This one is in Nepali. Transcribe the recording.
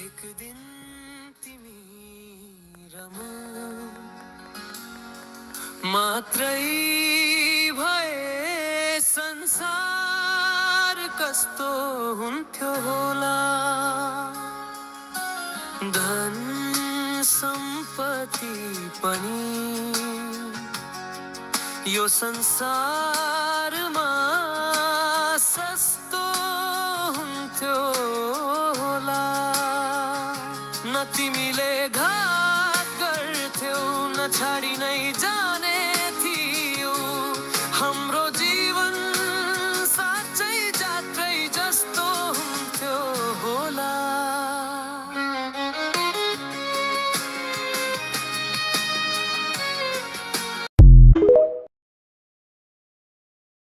एक दिन तिमी र म मात्रै भए संसार कस्तो हुन्थ्यो होला। धन सम्पत्ति पनि यो संसारमा सस्तो हुन्थ्यो होला। न तिमीले घात गर्थ्यौ न छाडी नै जाने थियो हाम्रो